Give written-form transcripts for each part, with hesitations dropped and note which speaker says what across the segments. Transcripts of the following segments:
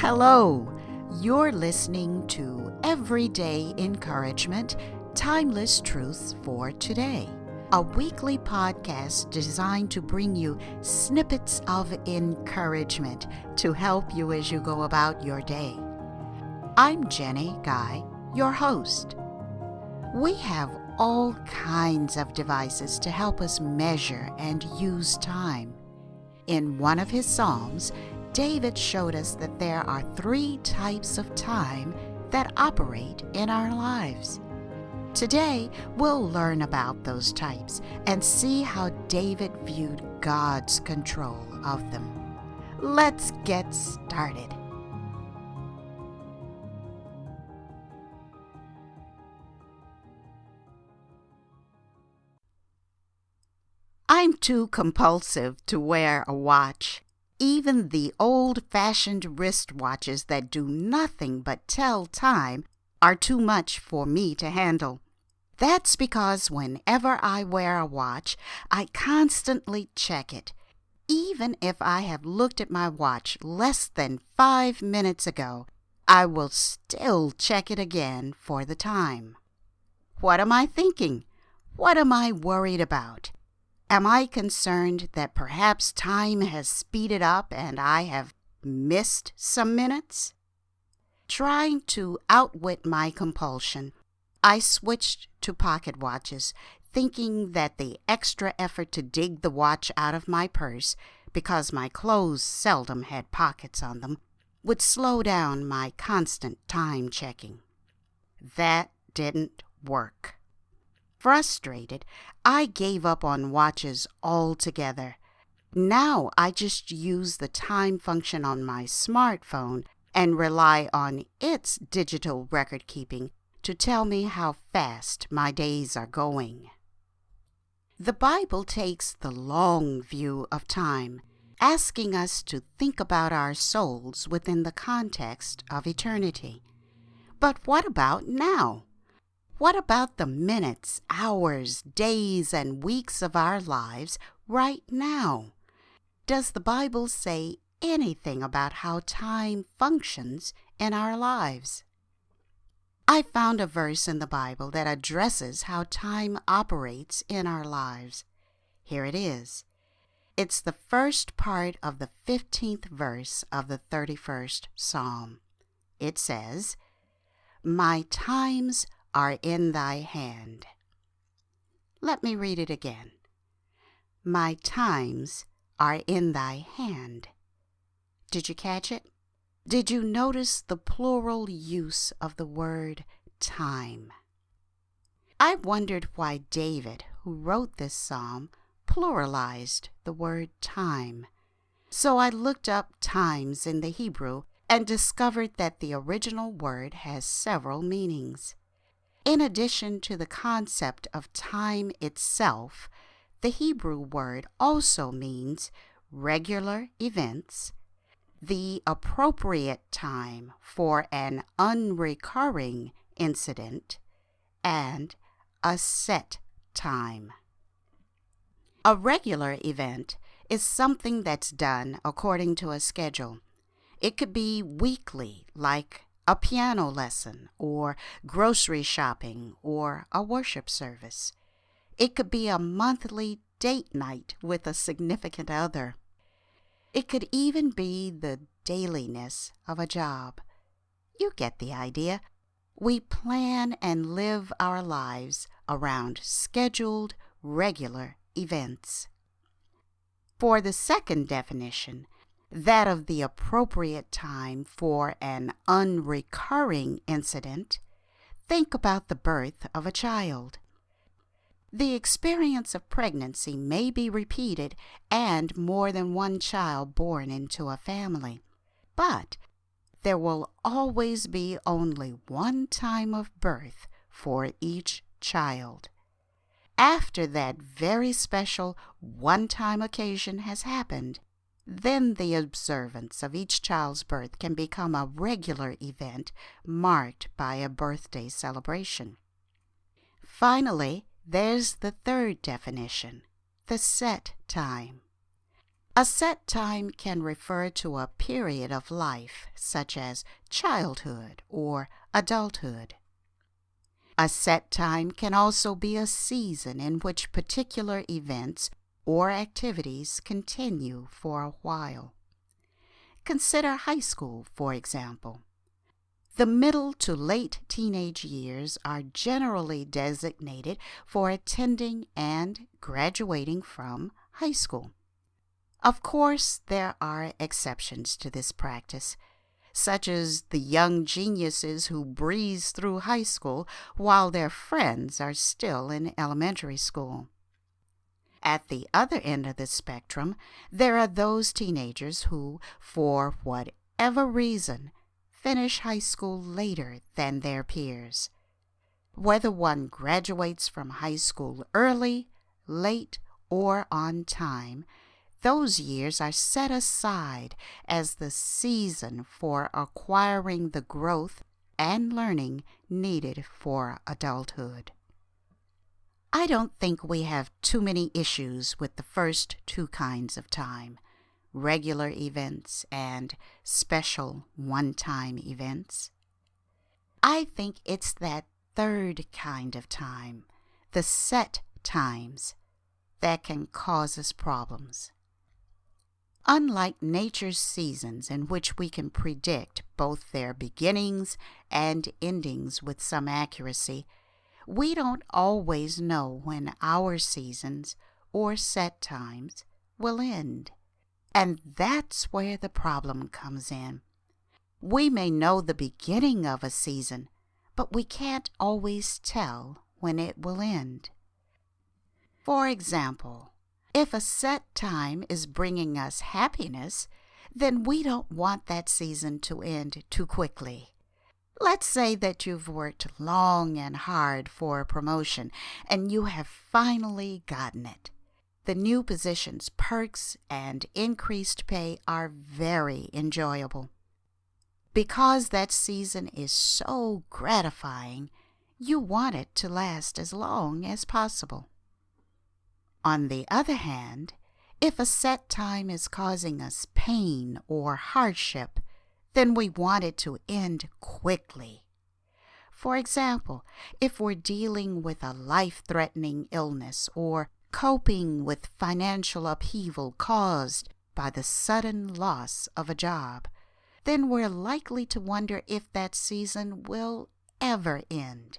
Speaker 1: Hello, you're listening to Everyday Encouragement, Timeless Truths for Today, a weekly podcast designed to bring you snippets of encouragement to help you as you go about your day. I'm Jenny Guy, your host. We have all kinds of devices to help us measure and use time. In one of his Psalms, David showed us that there are 3 types of time that operate in our lives. Today, we'll learn about those types and see how David viewed God's control of them. Let's get started. I'm too compulsive to wear a watch. Even the old-fashioned wristwatches that do nothing but tell time are too much for me to handle. That's because whenever I wear a watch, I constantly check it. Even if I have looked at my watch less than 5 minutes ago, I will still check it again for the time. What am I thinking? What am I worried about? Am I concerned that perhaps time has speeded up and I have missed some minutes? Trying to outwit my compulsion, I switched to pocket watches, thinking that the extra effort to dig the watch out of my purse, because my clothes seldom had pockets on them, would slow down my constant time checking. That didn't work. Frustrated, I gave up on watches altogether. Now I just use the time function on my smartphone and rely on its digital record keeping to tell me how fast my days are going. The Bible takes the long view of time, asking us to think about our souls within the context of eternity. But what about now? What about the minutes, hours, days, and weeks of our lives right now? Does the Bible say anything about how time functions in our lives? I found a verse in the Bible that addresses how time operates in our lives. Here it is. It's the first part of the 15th verse of the 31st Psalm. It says, "My times are in thy hand." Let me read it again. My times are in thy hand. Did you catch it? Did you notice the plural use of the word time? I wondered why David, who wrote this psalm, pluralized the word time. So I looked up times in the Hebrew and discovered that the original word has several meanings. In addition to the concept of time itself, the Hebrew word also means regular events, the appropriate time for an unrecurring incident, and a set time. A regular event is something that's done according to a schedule. It could be weekly, like a piano lesson, or grocery shopping, or a worship service. It could be a monthly date night with a significant other. It could even be the dailiness of a job. You get the idea. We plan and live our lives around scheduled, regular events. For the second definition, that of the appropriate time for an unrecurring incident, think about the birth of a child. The experience of pregnancy may be repeated and more than one child born into a family, but there will always be only one time of birth for each child. After that very special one-time occasion has happened, then the observance of each child's birth can become a regular event marked by a birthday celebration. Finally, there's the third definition, the set time. A set time can refer to a period of life, such as childhood or adulthood. A set time can also be a season in which particular events or activities continue for a while. Consider high school, for example. The middle to late teenage years are generally designated for attending and graduating from high school. Of course, there are exceptions to this practice, such as the young geniuses who breeze through high school while their friends are still in elementary school. At the other end of the spectrum, there are those teenagers who, for whatever reason, finish high school later than their peers. Whether one graduates from high school early, late, or on time, those years are set aside as the season for acquiring the growth and learning needed for adulthood. I don't think we have too many issues with the first two kinds of time, regular events and special one-time events. I think it's that third kind of time, the set times, that can cause us problems. Unlike nature's seasons in which we can predict both their beginnings and endings with some accuracy, we don't always know when our seasons or set times will end. And that's where the problem comes in. We may know the beginning of a season, but we can't always tell when it will end. For example, if a set time is bringing us happiness, then we don't want that season to end too quickly. Let's say that you've worked long and hard for a promotion and you have finally gotten it. The new position's perks and increased pay are very enjoyable. Because that season is so gratifying, you want it to last as long as possible. On the other hand, if a set time is causing us pain or hardship, then we want it to end quickly. For example, if we're dealing with a life-threatening illness or coping with financial upheaval caused by the sudden loss of a job, then we're likely to wonder if that season will ever end,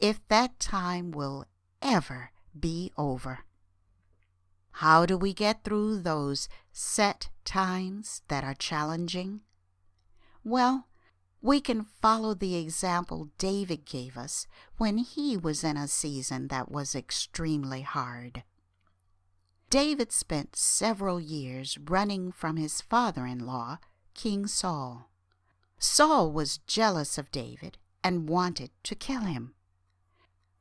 Speaker 1: if that time will ever be over. How do we get through those set times that are challenging? Well, we can follow the example David gave us when he was in a season that was extremely hard. David spent several years running from his father-in-law, King Saul. Saul was jealous of David and wanted to kill him.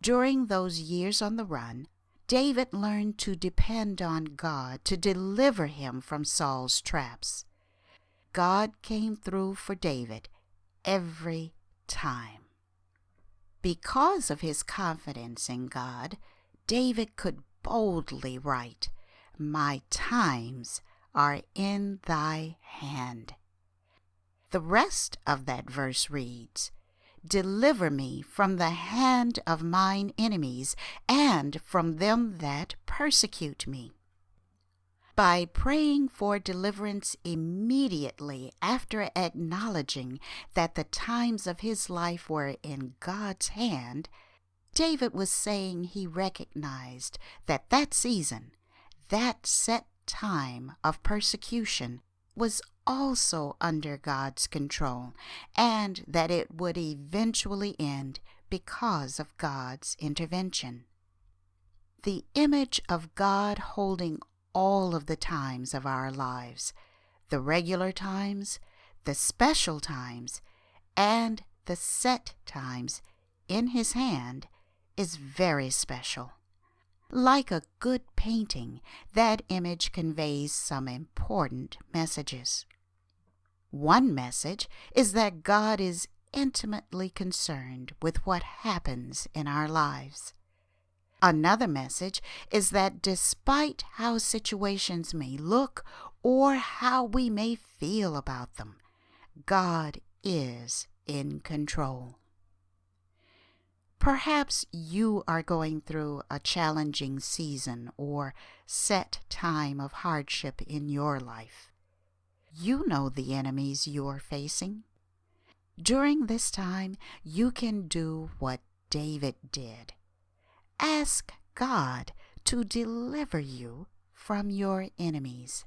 Speaker 1: During those years on the run, David learned to depend on God to deliver him from Saul's traps. God came through for David every time. Because of his confidence in God, David could boldly write, "My times are in thy hand." The rest of that verse reads, "Deliver me from the hand of mine enemies and from them that persecute me." By praying for deliverance immediately after acknowledging that the times of his life were in God's hand, David was saying he recognized that that season, that set time of persecution, was also under God's control, and that it would eventually end because of God's intervention. The image of God holding all of the times of our lives, the regular times, the special times, and the set times in his hand is very special. Like a good painting, that image conveys some important messages. One message is that God is intimately concerned with what happens in our lives. Another message is that despite how situations may look or how we may feel about them, God is in control. Perhaps you are going through a challenging season or set time of hardship in your life. You know the enemies you're facing. During this time, you can do what David did. Ask God to deliver you from your enemies.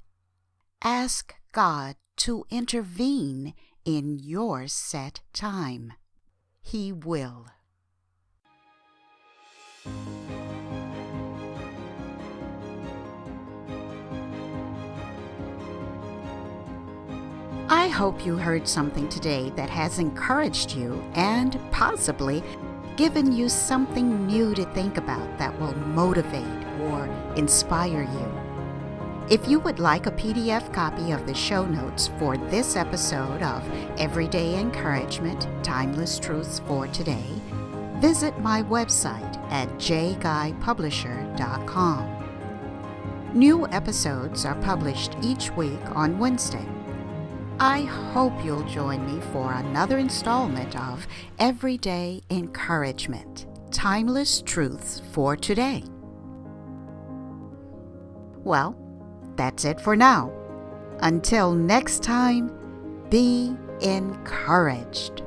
Speaker 1: Ask God to intervene in your set time. He will. I hope you heard something today that has encouraged you and possibly given you something new to think about that will motivate or inspire you. If you would like a PDF copy of the show notes for this episode of Everyday Encouragement, Timeless Truths for Today, visit my website at jguypublisher.com. New episodes are published each week on Wednesday. I hope you'll join me for another installment of Everyday Encouragement, Timeless Truths for Today. Well, that's it for now. Until next time, be encouraged.